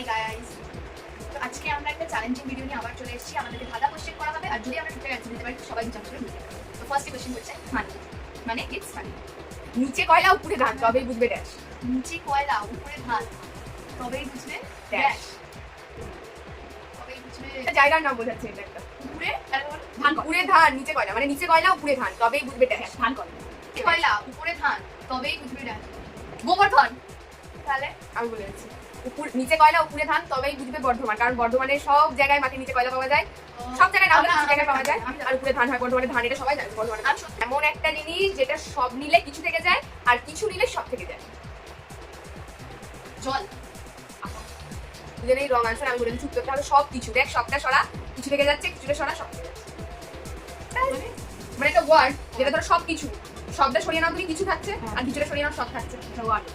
Hi guys, তো আজকে আমরা একটা চ্যালেঞ্জিং ভিডিও নিয়ে আবার চলে এসেছি। আমাদেরকে ধাঁধা কোশ্চেন করা হবে, আর যদি আমরা ঠিকঠাক অ্যান্সার দিতে পারি সবাই বিচার করে বুঝে যাবে। তো ফার্স্ট কোশ্চেন হচ্ছে মানি, মানে ইটস মানি। নিচে কয়লা উপরে ধান তবেই বুঝবে ড্যাশ। নিচে কয়লা উপরে ধান তবেই বুঝবে ড্যাশ। তবেই বুঝবে জায়গার নাম বোঝাচ্ছে এটা একটা। উপরে ধান উপরে ধান নিচে কয়লা, মানে নিচে কয়লা উপরে ধান তবেই বুঝবে ড্যাশ। ধান কয়লা উপরে ধান তবেই বুঝবে ড্যাশ। গোবর্ধন। তাহলে আমি বলে দিচ্ছি, নিচে কয়লা উপরে ধান তবেই বুঝবে বর্ধমান, কারণ বর্ধমানের সব জায়গায় মাটির নিচে কয়লা পাওয়া যায়, সব জায়গায় না হলেও কিছু জায়গায় পাওয়া যায়, আর উপরে ধান হয় বর্ধমানের ধান। এটা সবাই জানে বর্ধমানের ধান। এমন একটা জিনিস যেটা সব নিলে কিছু থেকে যায় আর কিছু নিলে সব থেকে যায়। জল। দুজনেই রং আনসার। আমি বলে দিচ্ছি উত্তরটা হবে সব কিছু। দেখ সবটা সরা, কিছু থেকে যাচ্ছে, কিছুটা সরা, সব থেকে যাচ্ছে। মানে একটা ওয়ার্ড যেটা ধরো সব কিছু, সবটা সরিয়ে নাও তুমি কিছু থাকছে, আর কিছুটা সরিয়ে নাও সব থাকছে। ওয়ার্ড